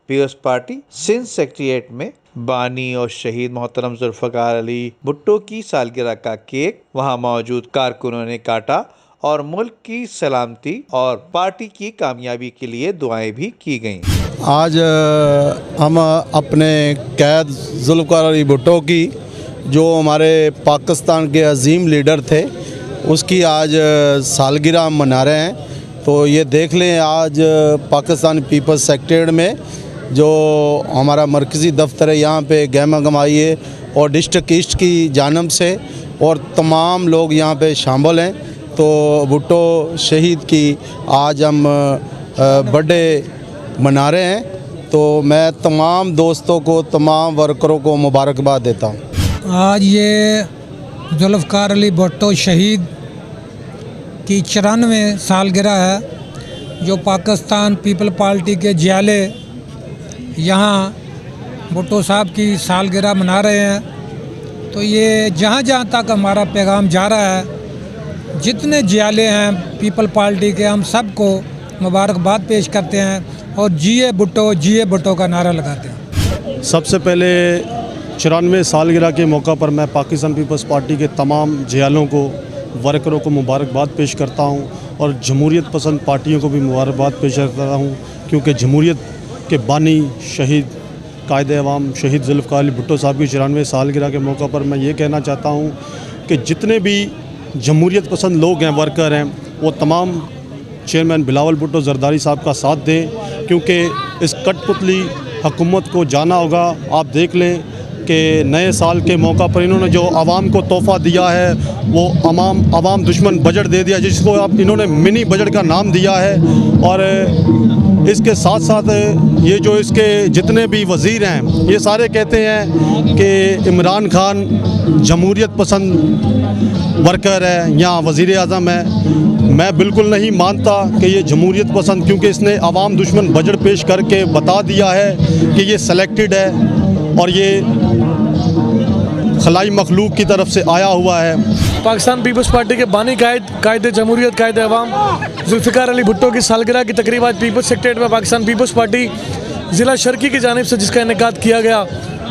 Peoples party Sindh secretariat में बानी और शहीद मोहतरम जुल्फ़िकार अली भुट्टो की सालगिरह का केक वहां मौजूद कारकुनों ने काटा और मुल्क की सलामती और पार्टी की कामयाबी के लिए दुआएं भी की गईं। आज हम अपने कैद जुल्फ़िकार अली भुट्टो की, जो हमारे पाकिस्तान के अजीम लीडर थे, उसकी आज सालगिरह मना रहे हैं। तो ये देख लें, आज पाकिस्तान पीपल्स सेक्रेटेरिएट में जो हमारा मरकज़ी दफ्तर है, यहाँ पे गहमा गमाई है और डिस्ट्रिक्ट ईस्ट की जानब से और तमाम लोग यहाँ पे शामिल हैं। तो भुट्टो शहीद की आज हम बर्थडे मना रहे हैं। तो मैं तमाम दोस्तों को, तमाम वर्करों को मुबारकबाद देता हूँ। आज ये जुल्फ़िकार अली भुट्टो शहीद की 94 सालगिरह है, जो पाकिस्तान पीपल पार्टी के जियाले यहाँ भुट्टो साहब की सालगिरह मना रहे हैं। तो ये जहाँ जहाँ तक हमारा पैगाम जा रहा है, जितने जियाले हैं पीपल पार्टी के, हम सबको मुबारकबाद पेश करते हैं और जिए भुट्टो का नारा लगाते हैं। सबसे पहले 94 सालगिरह के मौका पर मैं पाकिस्तान पीपल्स पार्टी के तमाम जियालों को, वर्करों को मुबारकबाद पेश करता हूं और जमहूरियत पसंद पार्टियों को भी मुबारकबाद पेश करता हूं, क्योंकि जमहूरियत के बानी शहीद कायदे अवाम शहीद जुल्फ़िकार अली भुट्टो साहब की 94 सालगिरह के मौका पर मैं ये कहना चाहता हूं कि जितने भी जमहूरियत पसंद लोग हैं, वर्कर हैं, वो तमाम चेयरमैन बिलावल भुट्टो ज़रदारी साहब का साथ दें, क्योंकि इस कठपुतली हुकूमत को जाना होगा। आप देख लें कि नए साल के मौका पर इन्होंने जो आवाम को तोहफ़ा दिया है, वो आवाम दुश्मन बजट दे दिया, जिसको आप इन्होंने मिनी बजट का नाम दिया है। और इसके साथ साथ ये जो इसके जितने भी वज़ीर हैं, ये सारे कहते हैं कि इमरान खान जमहूरियत पसंद वर्कर है या वज़ीर आज़म है। मैं बिल्कुल नहीं मानता कि ये जमहूरियत पसंद, क्योंकि इसने आवाम दुश्मन बजट पेश करके बता दिया है कि ये सेलेक्टेड है और ये खलाई मखलूक की तरफ से आया हुआ है। पाकिस्तान पीपल्स पार्टी के बानी कायदे जमहूरियत कायदे अवाम जुल्फ़िकार अली भुट्टो की सालगिरह की तकरीब आज पीपल्स सेक्रेटेरिएट में पाकिस्तान पीपल्स पार्टी ज़िला शर्की की जानिब से जिसका इनेकाद किया गया।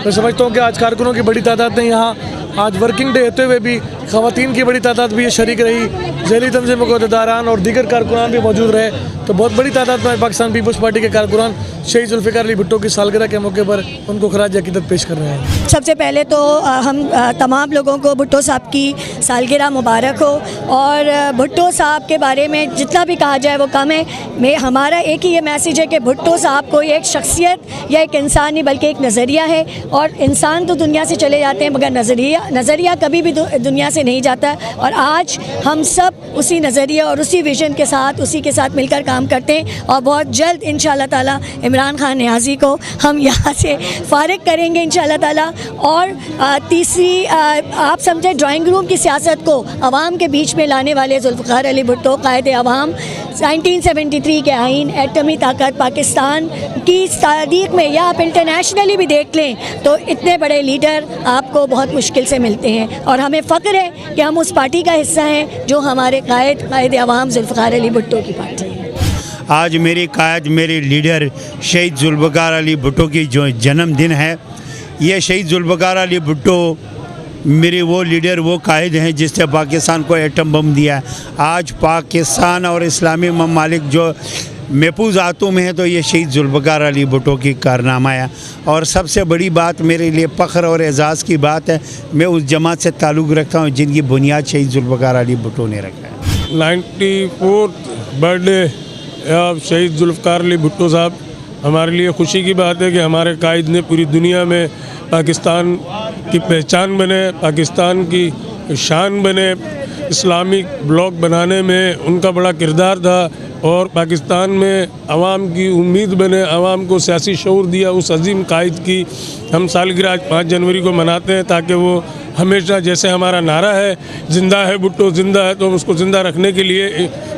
मैं समझता हूँ कि आज कारकुनों की बड़ी तादाद ने यहाँ, आज वर्किंग डे होते हुए भी ख़वातीन की बड़ी तादाद भी ये शरीक रही, ज़ैली तंज़ीम के अहदेदारान और दीगर कारकुनान भी मौजूद रहे। तो बहुत बड़ी तादाद में पाकिस्तान पीपल्स पार्टी के कारकुनान शहीद जुल्फ़िकार अली भुट्टो की सालगिरह के मौके पर उनको खराज अक़ीदत पेश कर रहे हैं। सबसे पहले तो हम तमाम लोगों को भुट्टो साहब की सालगिरह मुबारक हो। और भुट्टो साहब के बारे में जितना भी कहा जाए वो कम है। हमारा एक ही ये मैसेज है कि भुट्टो साहब को एक शख्सियत या एक इंसान नहीं बल्कि एक नज़रिया है। और इंसान तो दुनिया से चले जाते हैं, मगर नज़रिया कभी भी दुनिया से नहीं जाता। और आज हम सब उसी नज़रिया और उसी विजन के साथ, उसी के साथ मिलकर काम करते हैं। और बहुत जल्द इंशाअल्लाह ताला इमरान खान नियाज़ी को हम यहाँ से फ़ारिग करेंगे इंशाअल्लाह ताला। और तीसरी, आप समझे, ड्राइंग रूम की सियासत को आवाम के बीच में लाने वाले जुल्फ़िकार अली भुट्टो कायदे अवाम, 1973 के आइन, एटमी ताकत, पाकिस्तान की तारीख़ में, या आप इंटरनेशनली भी देख लें तो इतने बड़े लीडर आपको बहुत मुश्किल से मिलते हैं। और हमें फ़ख्र है कि हम उस पार्टी का हिस्सा हैं जो हमारे कायदे अवाम जुल्फ़िकार अली भुट्टो की पार्टी है। आज मेरी कायद, मेरे लीडर शहीद जुल्फ़िकार अली भुट्टो की जो जन्मदिन है, ये शहीद जुल्फ़िकार अली भुट्टो मेरे वो लीडर, वो कायद हैं जिसने पाकिस्तान को एटम बम दिया। आज पाकिस्तान और इस्लामी ममालिक जो महफूज हाथों में है, तो ये शहीद जुल्फ़िकार अली भुट्टो की कारनामा है। और सबसे बड़ी बात मेरे लिए फ़ख्र और एज़ाज़ की बात है, मैं उस जमात से ताल्लुक़ रखता हूँ जिनकी बुनियाद शहीद जुल्फ़िकार अली भुट्टो ने रखा है। 94th बर्थडे शहीद जुल्फ़िकार अली भुट्टो साहब, हमारे लिए खुशी की बात है कि हमारे कायद ने पूरी दुनिया में पाकिस्तान की पहचान बने, पाकिस्तान की शान बने। इस्लामिक ब्लॉक बनाने में उनका बड़ा किरदार था और पाकिस्तान में आवाम की उम्मीद बने, आवाम को सियासी शऊर दिया। उस अजीम कायद की हम सालगिरह 5 जनवरी को मनाते हैं, ताकि वो हमेशा, जैसे हमारा नारा है जिंदा है भुट्टो जिंदा है, तो हम उसको ज़िंदा रखने के लिए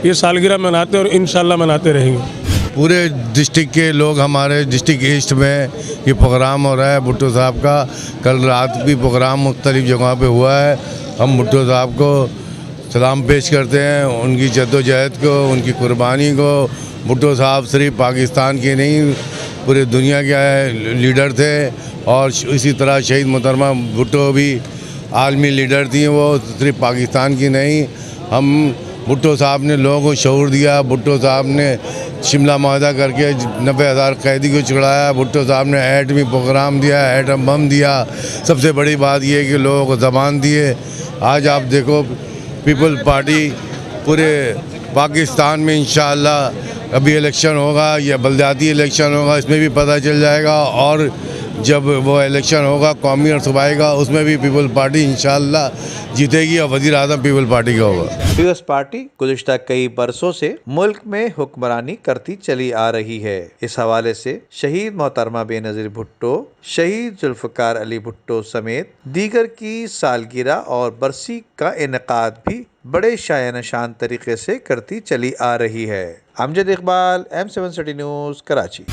ये सालगिरह मनाते हैं और इंशाल्लाह मनाते रहेंगे। पूरे डिस्ट्रिक्ट के लोग, हमारे डिस्ट्रिक्ट ईस्ट में ये प्रोग्राम हो रहा है भुट्टो साहब का। कल रात भी प्रोग्राम मुख्तलिफ़ जगह पे हुआ है। हम भुट्टो साहब को सलाम पेश करते हैं, उनकी जद्दोजहद को, उनकी कुर्बानी को। भुट्टो साहब सिर्फ पाकिस्तान की नहीं पूरे दुनिया के लीडर थे और इसी तरह शहीद मोहतरमा भुट्टो भी आलमी लीडर थी। वो सिर्फ पाकिस्तान की नहीं, हम भुट्टो साहब ने लोगों को शऊर दिया। भुट्टो साहब ने शिमला माहदा करके 90,000 कैदी को छुड़ाया। भुट्टो साहब ने एटमी प्रोग्राम दिया, एटम बम दिया। सबसे बड़ी बात यह है कि लोगों को ज़बान दिए। आज आप देखो पीपल पार्टी पूरे पाकिस्तान में इंशाअल्लाह अभी इलेक्शन होगा या बलदियाती इलेक्शन होगा, इसमें भी पता चल जाएगा। और जब वो इलेक्शन होगा कौमी और सूबाई का, उसमें भी पीपल पार्टी इंशाअल्लाह जीतेगी और वज़ीर आज़म पीपल पार्टी का होगा। पीपल्स पार्टी गुज़िश्ता कई बरसों से मुल्क में हुक्मरानी करती चली आ रही है। इस हवाले से शहीद मोहतरमा बेनज़ीर भुट्टो, शहीद जुल्फ़कार अली भुट्टो समेत दीगर की सालगिरह और बरसी का इनेकाद भी बड़े शायान शान तरीके से करती चली आ रही है। Amjad Iqbal, M7 city news, Karachi.